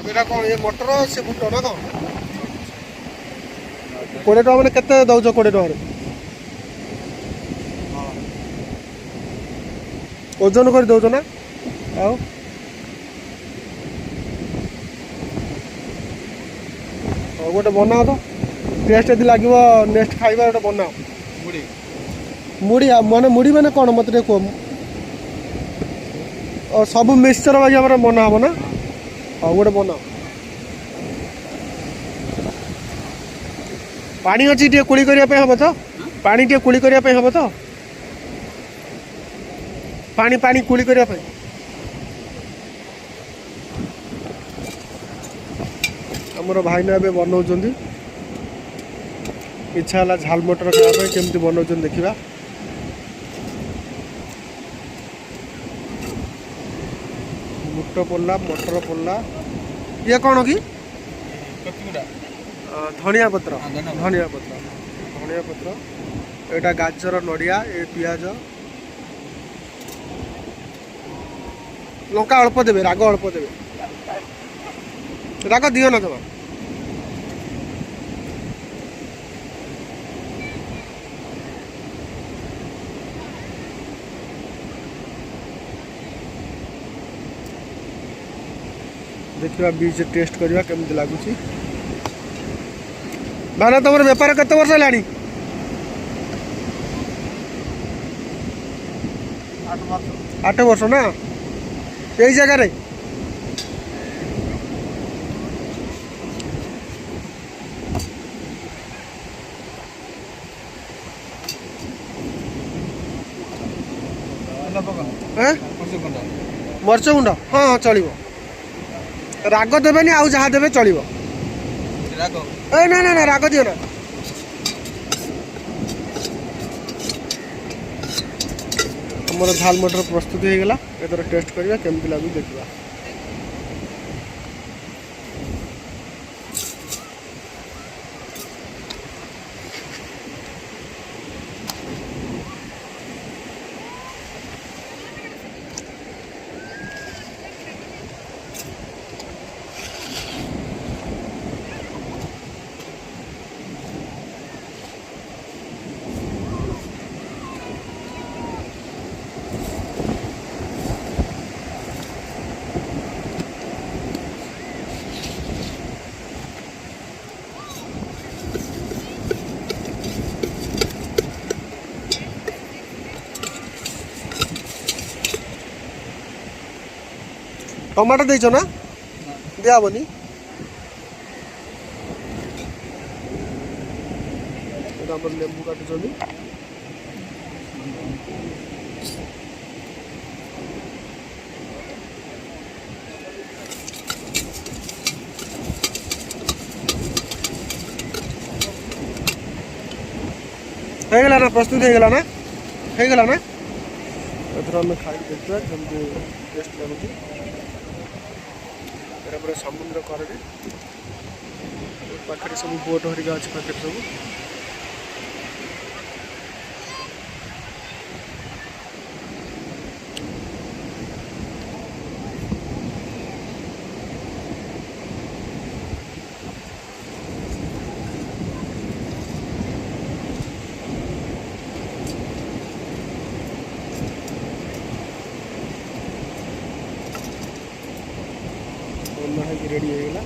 एटा कौन ये मटर से बुट ना कौन 20 टका मैंने केते दउछ 20 टका ओजन कर दउछ ना आओ गोटे बनाओ तो टेस्ट यदि लगे नेक्स्ट खाଇବା गोटे बनाओ मुड़ी मुड़ी माने मुड़ी माने कौन मत कह सब मिक्सचर बाकी हमारा बना हम ना हाँ गोटे बनाओ पानी अच्छी टे कुड़ी करने हम तो पानी टे कुड़ी करने हम तो पानी पानी कुड़ी करने आमर भाई ने बनाऊँ इच्छा है झाल मटर खाया केमती बनाऊँ देखा बुट पड़ला मटर पड़ला ये कौन कि धनिया पत्र धनिया पत्र धनिया पत्र एटा गाजर नड़िया ए पियाज लंका अल्प देवे राग अल्प देवे राग दियो ना जमा देखा बीच टेस्ट करवा केमती लगुच भाना तुम बेपार केते वर्ष है 8 वर्ष ना यही जगह मरच गुंड हाँ हाँ चलो राग देवेनि आउ जहाँ देवे चलो ए ना ना ना राग दियो ना हमर झाल मटर प्रस्तुत हो गला एतर टेस्ट करबा केमती लागु देखबा टमाटर देछ ना दिया बनी लेंबू काटुचनी होगला ना प्रस्तुत होगला ना होगला ना एथर आम खाई देखा केमती टेस्ट लगुच पूरा समुद्र करे पाखे सब बोट हरिका अच्छे पाखे सब रेडी हो गला।